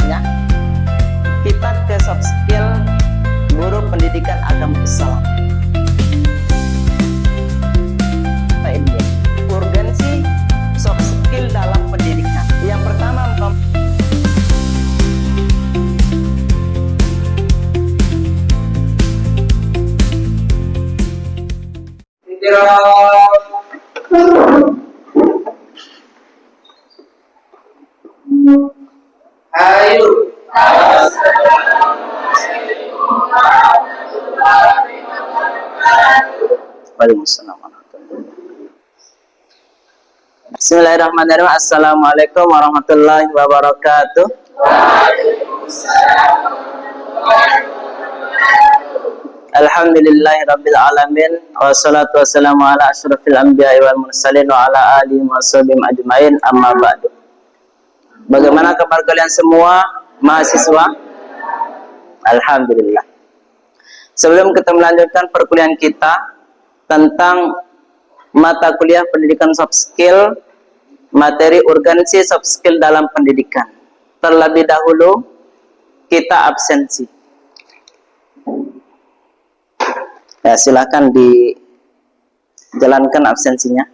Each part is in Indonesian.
selanjutnya kita ke soft skill guru pendidikan agama Islam. Ini urgensi soft skill dalam pendidikan. Yang pertama, ayo. Bismillahirrahmanirrahim. Assalamualaikum warahmatullahi wabarakatuh. Alhamdulillahi rabbil alamin, wassalatu wassalamu ala asyrafil anbiya'i wal mursalin wa ala alihi wa sahbihi ajmain, amma ba'du. Bagaimana kabar kalian semua mahasiswa? Alhamdulillah. Sebelum kita melanjutkan perkuliahan kita tentang mata kuliah pendidikan soft skill, materi urgensi soft skill dalam pendidikan, terlebih dahulu kita absensi. Ya, silakan dijalankan absensinya.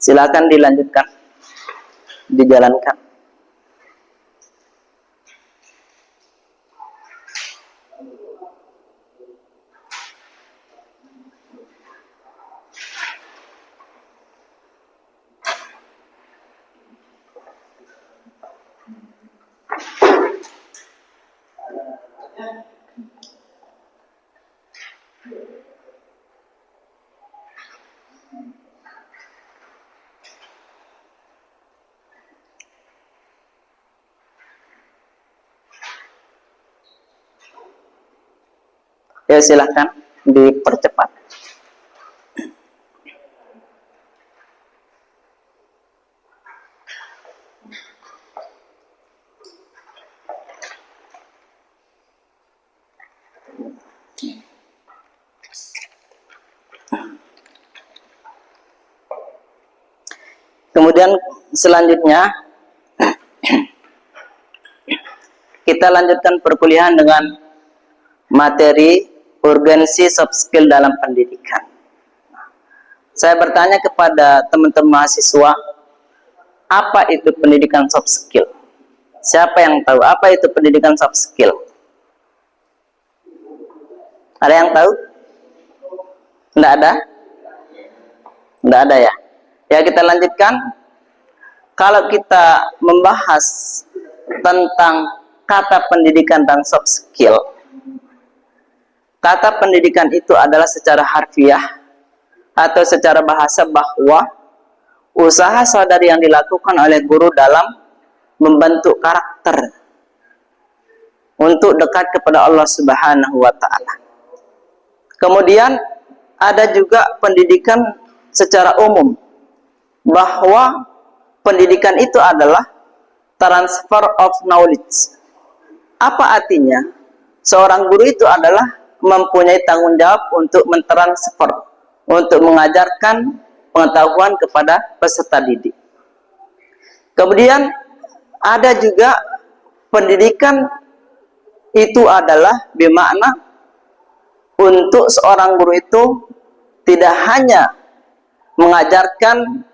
Silakan dilanjutkan, dijalankan. Ya, silahkan dipercepat. Kemudian selanjutnya kita lanjutkan perkuliahan dengan materi urgensi soft skill dalam pendidikan. Saya bertanya kepada teman-teman mahasiswa, apa itu pendidikan soft skill? Siapa yang tahu apa itu pendidikan soft skill? Ada yang tahu? Tidak ada? Tidak ada ya? Ya, kita lanjutkan. Kalau kita membahas tentang kata pendidikan dan soft skill, kata pendidikan itu adalah secara harfiah atau secara bahasa bahwa usaha sadar yang dilakukan oleh guru dalam membentuk karakter untuk dekat kepada Allah Subhanahu wa Ta'ala. Kemudian ada juga pendidikan secara umum, bahwa pendidikan itu adalah transfer of knowledge. Apa artinya? Seorang guru itu adalah mempunyai tanggung jawab untuk mentransfer, untuk mengajarkan pengetahuan kepada peserta didik. Kemudian ada juga pendidikan itu adalah bermakna untuk seorang guru itu tidak hanya mengajarkan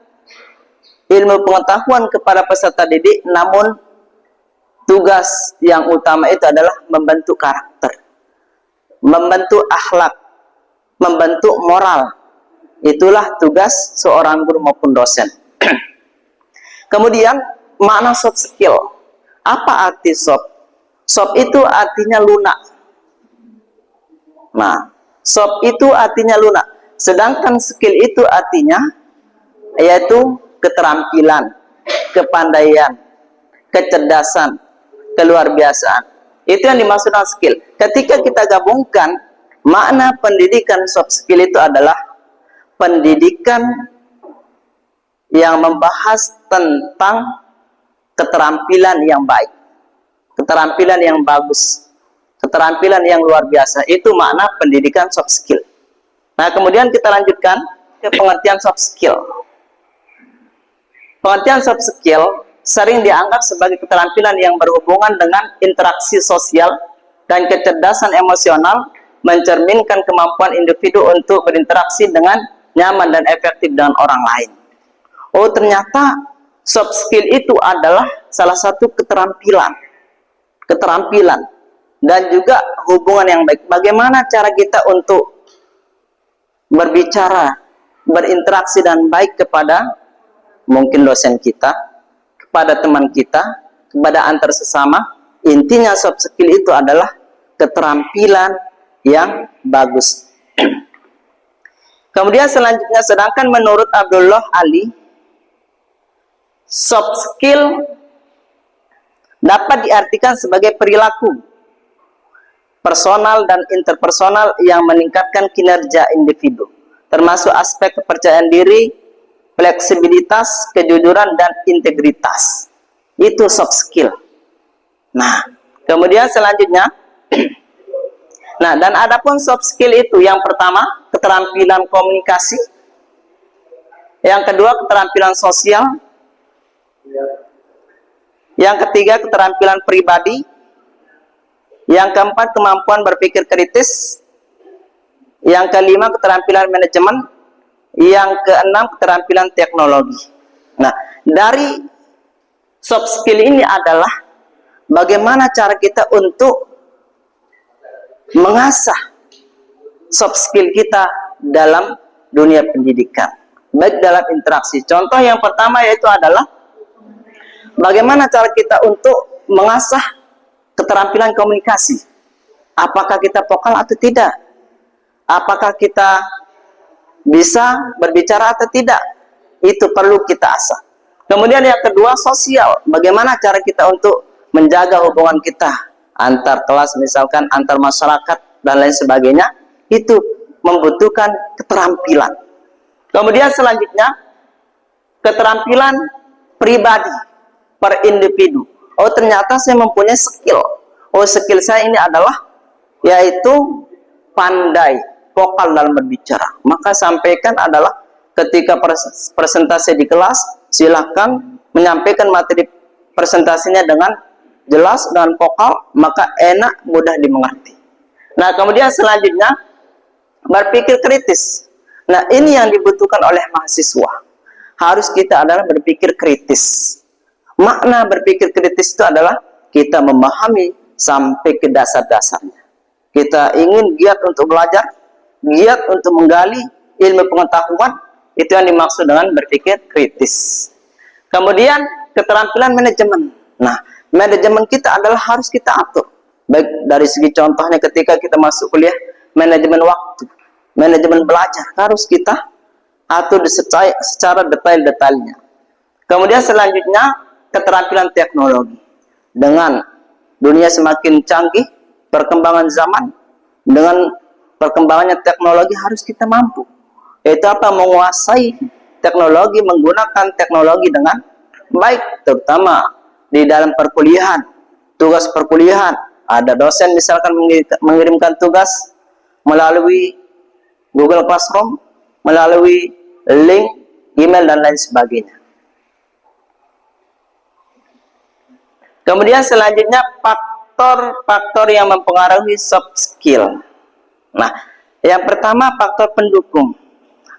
ilmu pengetahuan kepada peserta didik, namun tugas yang utama itu adalah membentuk karakter, membentuk akhlak, membentuk moral. Itulah tugas seorang guru maupun dosen. Kemudian makna soft skill. Apa arti soft? Soft itu artinya lunak. Nah, soft itu artinya lunak. Sedangkan skill itu artinya yaitu keterampilan, kepandaian, kecerdasan, keluarbiasaan. Itu yang dimaksud dengan skill. Ketika kita gabungkan, makna pendidikan soft skill itu adalah pendidikan yang membahas tentang keterampilan yang baik, keterampilan yang bagus, keterampilan yang luar biasa. Itu makna pendidikan soft skill. Nah, kemudian kita lanjutkan ke pengertian soft skill. Pengertian soft skill sering dianggap sebagai keterampilan yang berhubungan dengan interaksi sosial dan kecerdasan emosional, mencerminkan kemampuan individu untuk berinteraksi dengan nyaman dan efektif dengan orang lain. Oh, ternyata soft skill itu adalah salah satu keterampilan dan juga hubungan yang baik. Bagaimana cara kita untuk berbicara, berinteraksi dan baik kepada mungkin dosen kita, kepada teman kita, kepada antar sesama. Intinya soft skill itu adalah keterampilan yang bagus. Kemudian selanjutnya, sedangkan menurut Abdullah Ali, soft skill dapat diartikan sebagai perilaku personal dan interpersonal yang meningkatkan kinerja individu, termasuk aspek kepercayaan diri, fleksibilitas, kejujuran, dan integritas. Itu soft skill. Nah, kemudian selanjutnya, nah, dan adapun soft skill itu, yang pertama, keterampilan komunikasi. Yang kedua, keterampilan sosial. Yang ketiga, keterampilan pribadi. Yang keempat, kemampuan berpikir kritis. Yang kelima, keterampilan manajemen. Yang keenam, keterampilan teknologi. Nah, dari soft skill ini adalah bagaimana cara kita untuk mengasah soft skill kita dalam dunia pendidikan, baik dalam interaksi. Contoh yang pertama yaitu adalah bagaimana cara kita untuk mengasah keterampilan komunikasi. Apakah kita vokal atau tidak? Apakah kita bisa berbicara atau tidak? Itu perlu kita asah. Kemudian yang kedua, sosial. Bagaimana cara kita untuk menjaga hubungan kita antar kelas, misalkan antar masyarakat dan lain sebagainya. Itu membutuhkan keterampilan. Kemudian selanjutnya, keterampilan pribadi per individu. Oh, ternyata saya mempunyai skill. Oh, skill saya ini adalah yaitu pandai vokal dalam berbicara. Maka sampaikan adalah ketika presentasi di kelas, silakan menyampaikan materi presentasinya dengan jelas dan vokal, maka enak, mudah dimengerti. Nah, kemudian selanjutnya, berpikir kritis. Nah, ini yang dibutuhkan oleh mahasiswa. Harus kita adalah berpikir kritis. Makna berpikir kritis itu adalah kita memahami sampai ke dasar-dasarnya. Kita ingin giat untuk belajar, giat untuk menggali ilmu pengetahuan. Itu yang dimaksud dengan berpikir kritis. Kemudian keterampilan manajemen. Nah, manajemen kita adalah harus kita atur. Baik dari segi contohnya ketika kita masuk kuliah, manajemen waktu, manajemen belajar harus kita atur secara detail-detailnya. Kemudian selanjutnya, keterampilan teknologi. Dengan dunia semakin canggih, perkembangan zaman, dengan perkembangannya teknologi harus kita mampu. Yaitu apa? Menguasai teknologi, menggunakan teknologi dengan baik, terutama di dalam perkuliahan, tugas perkuliahan. Ada dosen misalkan mengirimkan tugas melalui Google Classroom, melalui link, email, dan lain sebagainya. Kemudian selanjutnya, faktor-faktor yang mempengaruhi soft skill. Nah, yang pertama faktor pendukung.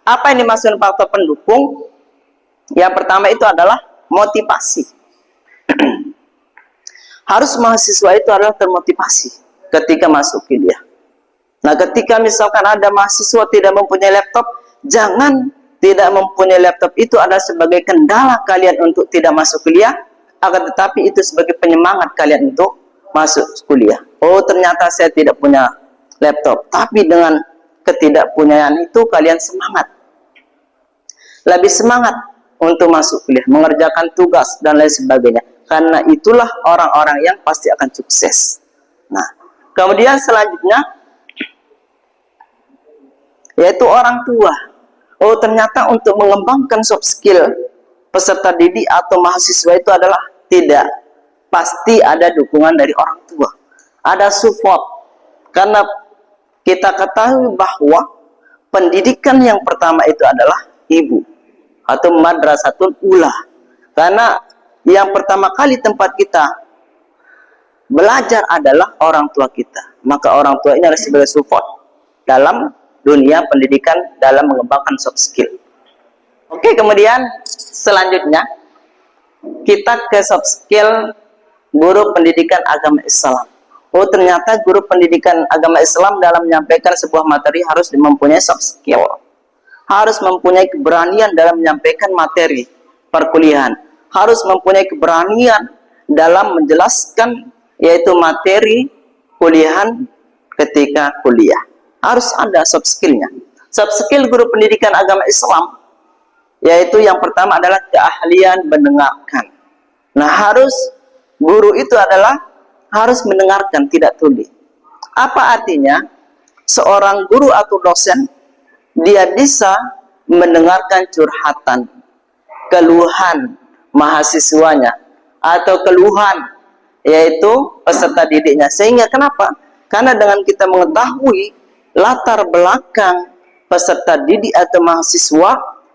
Apa yang dimaksud faktor pendukung? Yang pertama itu adalah motivasi. Harus mahasiswa itu adalah termotivasi ketika masuk kuliah. Nah, ketika misalkan ada mahasiswa tidak mempunyai laptop, jangan tidak mempunyai laptop itu adalah sebagai kendala kalian untuk tidak masuk kuliah, akan tetapi itu sebagai penyemangat kalian untuk masuk kuliah. Oh, ternyata saya tidak punya laptop, tapi dengan ketidakpunyaan itu kalian semangat, lebih semangat untuk masuk kuliah, mengerjakan tugas dan lain sebagainya. Karena itulah orang-orang yang pasti akan sukses. Nah, kemudian selanjutnya yaitu orang tua. Oh, ternyata untuk mengembangkan soft skill peserta didik atau mahasiswa itu adalah tidak pasti ada dukungan dari orang tua, ada support. Karena kita ketahui bahwa pendidikan yang pertama itu adalah ibu atau madrasatul ula. Karena yang pertama kali tempat kita belajar adalah orang tua kita. Maka orang tua ini adalah sebagai support dalam dunia pendidikan dalam mengembangkan soft skill. Oke, kemudian selanjutnya kita ke soft skill guru pendidikan agama Islam. Oh, ternyata guru pendidikan agama Islam dalam menyampaikan sebuah materi harus mempunyai soft skill. Harus mempunyai keberanian dalam menyampaikan materi perkuliahan. Harus mempunyai keberanian dalam menjelaskan yaitu materi kuliahan ketika kuliah. Harus ada soft skillnya. Soft skill guru pendidikan agama Islam yaitu yang pertama adalah keahlian mendengarkan. Nah, harus guru itu adalah harus mendengarkan, tidak tuli. Apa artinya? Seorang guru atau dosen dia bisa mendengarkan curhatan, keluhan mahasiswanya atau keluhan yaitu peserta didiknya. Sehingga kenapa? Karena dengan kita mengetahui latar belakang peserta didik atau mahasiswa,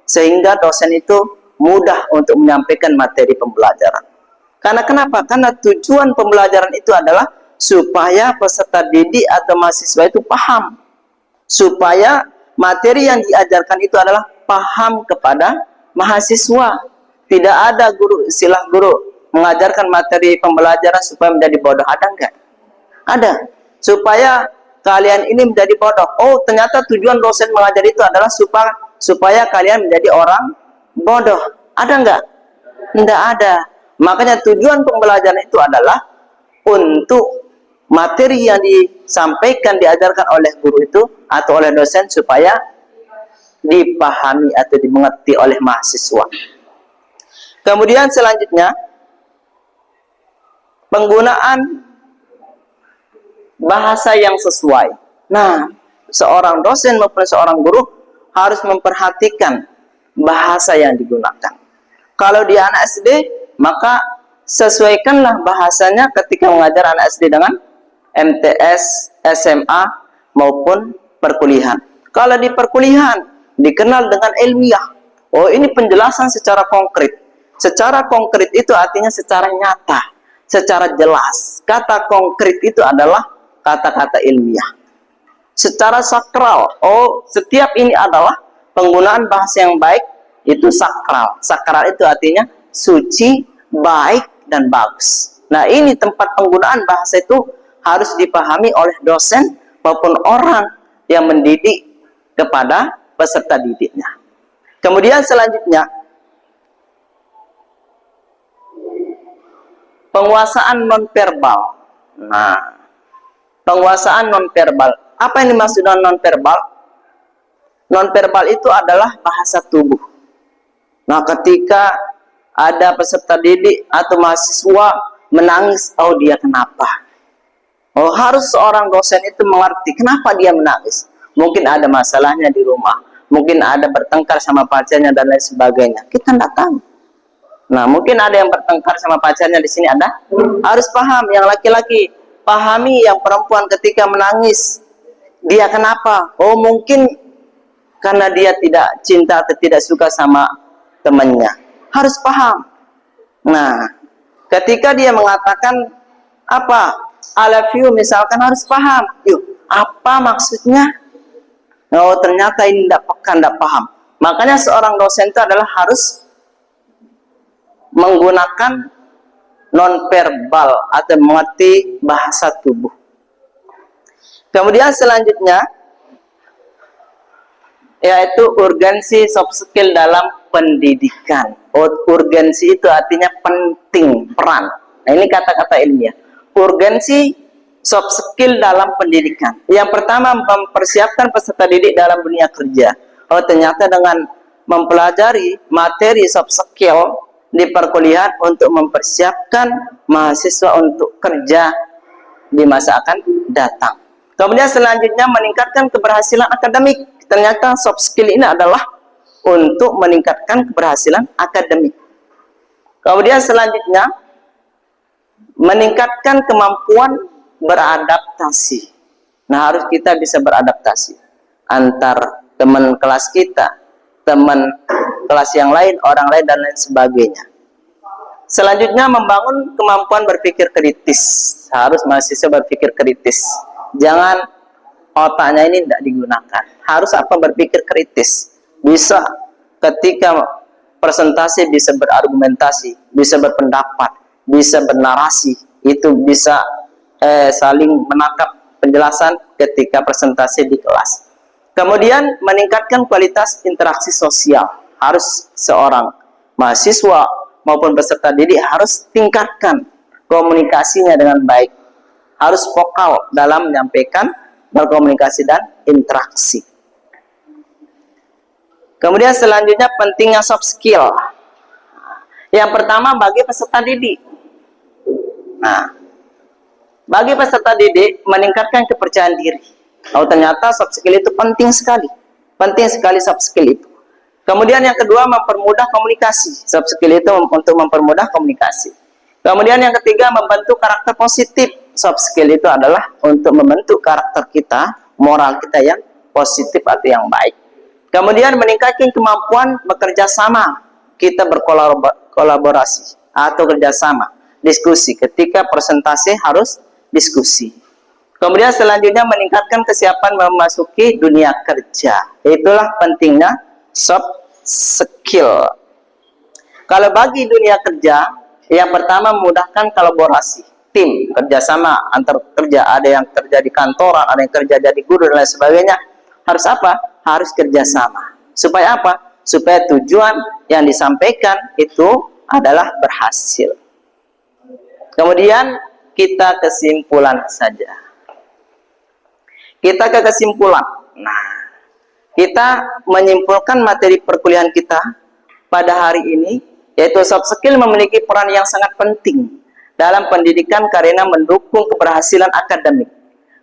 sehingga dosen itu mudah untuk menyampaikan materi pembelajaran. Karena kenapa? Karena tujuan pembelajaran itu adalah supaya peserta didik atau mahasiswa itu paham. Supaya materi yang diajarkan itu adalah paham kepada mahasiswa. Tidak ada guru, istilah guru mengajarkan materi pembelajaran supaya menjadi bodoh. Ada enggak? Ada. Supaya kalian ini menjadi bodoh. Oh, ternyata tujuan dosen mengajar itu adalah supaya kalian menjadi orang bodoh. Ada enggak? Tidak ada. Makanya tujuan pembelajaran itu adalah untuk materi yang disampaikan, diajarkan oleh guru itu atau oleh dosen supaya dipahami atau dimengerti oleh mahasiswa. Kemudian selanjutnya, penggunaan bahasa yang sesuai. Nah, seorang dosen maupun seorang guru harus memperhatikan bahasa yang digunakan. Kalau dia anak SD, maka sesuaikanlah bahasanya ketika mengajar anak SD dengan MTS, SMA, maupun perkuliahan. Kalau di perkuliahan, dikenal dengan ilmiah. Oh, ini penjelasan secara konkret. Secara konkret itu artinya secara nyata, secara jelas. Kata konkret itu adalah kata-kata ilmiah. Secara sakral, oh, setiap ini adalah penggunaan bahasa yang baik, itu sakral. Sakral itu artinya suci, baik, dan bagus. Nah, ini tempat penggunaan bahasa itu harus dipahami oleh dosen maupun orang yang mendidik kepada peserta didiknya. Kemudian selanjutnya, penguasaan nonverbal. Nah, penguasaan nonverbal. Apa yang dimaksud dengan nonverbal? Nonverbal itu adalah bahasa tubuh. Nah, ketika ada peserta didik atau mahasiswa menangis, oh dia kenapa? Oh, harus seorang dosen itu mengerti kenapa dia menangis. Mungkin ada masalahnya di rumah, mungkin ada bertengkar sama pacarnya dan lain sebagainya. Kita tidak tahu. Nah, mungkin ada yang bertengkar sama pacarnya di sini ada. Harus paham yang laki-laki, pahami yang perempuan ketika menangis. Dia kenapa? Oh, mungkin karena dia tidak cinta atau tidak suka sama temannya. Harus paham. Nah, ketika dia mengatakan apa? I love you misalkan, harus paham. Yuk, apa maksudnya? Oh, ternyata ini tidak paham. Makanya seorang dosen itu adalah harus menggunakan nonverbal atau mengerti bahasa tubuh. Kemudian selanjutnya yaitu urgensi soft skill dalam pendidikan. Urgensi itu artinya penting, peran. Nah, ini kata-kata ilmiah. Urgensi soft skill dalam pendidikan. Yang pertama, mempersiapkan peserta didik dalam dunia kerja. Oh, ternyata dengan mempelajari materi soft skill di perkuliahan untuk mempersiapkan mahasiswa untuk kerja di masa akan datang. Kemudian selanjutnya meningkatkan keberhasilan akademik. Ternyata soft skill ini adalah untuk meningkatkan keberhasilan akademik. Kemudian selanjutnya meningkatkan kemampuan beradaptasi. Nah, harus kita bisa beradaptasi antar teman kelas kita, teman kelas yang lain, orang lain, dan lain sebagainya. Selanjutnya membangun kemampuan berpikir kritis. Harus mahasiswa berpikir kritis. Jangan otaknya ini tidak digunakan. Harus apa? Berpikir kritis. Bisa ketika presentasi bisa berargumentasi, bisa berpendapat, bisa bernarasi. Itu bisa saling menangkap penjelasan ketika presentasi di kelas. Kemudian meningkatkan kualitas interaksi sosial. Harus seorang mahasiswa maupun peserta didik harus tingkatkan komunikasinya dengan baik. Harus vokal dalam menyampaikan, berkomunikasi, dan interaksi. Kemudian selanjutnya pentingnya soft skill. Yang pertama bagi peserta didik. Nah, bagi peserta didik meningkatkan kepercayaan diri. Oh, ternyata soft skill itu penting sekali. Penting sekali soft skill itu. Kemudian yang kedua mempermudah komunikasi. Soft skill itu untuk mempermudah komunikasi. Kemudian yang ketiga membentuk karakter positif. Soft skill itu adalah untuk membentuk karakter kita, moral kita yang positif atau yang baik. Kemudian meningkatkan kemampuan bekerja sama. Kita berkolaborasi atau kerjasama, diskusi. Ketika presentasi harus diskusi. Kemudian selanjutnya meningkatkan kesiapan memasuki dunia kerja. Itulah pentingnya soft skill. Kalau bagi dunia kerja, yang pertama memudahkan kolaborasi, tim, kerjasama antar kerja. Ada yang kerja di kantoran, ada yang kerja jadi guru dan lain sebagainya. Harus apa? Harus kerjasama. Supaya apa? Supaya tujuan yang disampaikan itu adalah berhasil. Kemudian kita kesimpulan saja. Kita ke kesimpulan. Nah, kita menyimpulkan materi perkuliahan kita pada hari ini, yaitu soft skill memiliki peran yang sangat penting dalam pendidikan karena mendukung keberhasilan akademik,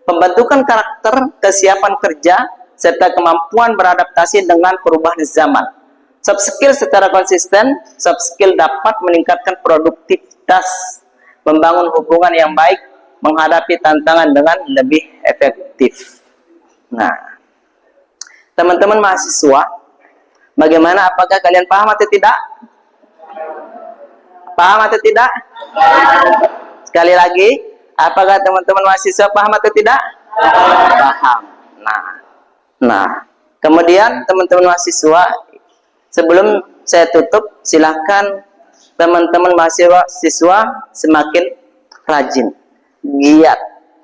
pembentukan karakter, kesiapan kerja, serta kemampuan beradaptasi dengan perubahan zaman. Soft skill secara konsisten, soft skill dapat meningkatkan produktivitas, membangun hubungan yang baik, menghadapi tantangan dengan lebih efektif. Nah, teman-teman mahasiswa, bagaimana? Apakah kalian paham atau tidak? Paham atau tidak? Sekali lagi, apakah teman-teman mahasiswa paham atau tidak? Paham. Nah, kemudian teman-teman mahasiswa, sebelum saya tutup, silahkan teman-teman mahasiswa semakin rajin, giat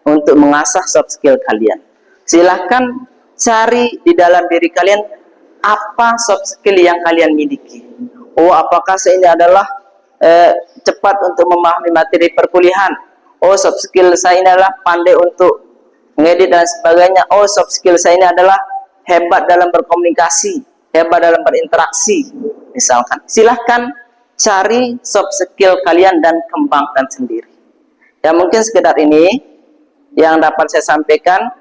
untuk mengasah soft skill kalian. Silahkan cari di dalam diri kalian apa soft skill yang kalian miliki. Oh, apakah saya ini adalah cepat untuk memahami materi perkuliahan? Oh, soft skill saya ini adalah pandai untuk mengedit dan sebagainya. Oh, soft skill saya ini adalah hebat dalam berkomunikasi, hebat dalam berinteraksi. Misalkan, silahkan cari soft skill kalian dan kembangkan sendiri. Ya, mungkin sekedar ini yang dapat saya sampaikan.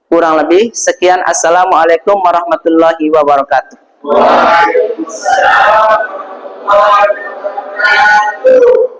Kurang lebih sekian. Assalamualaikum warahmatullahi wabarakatuh. Waalaikumsalam warahmatullahi wabarakatuh.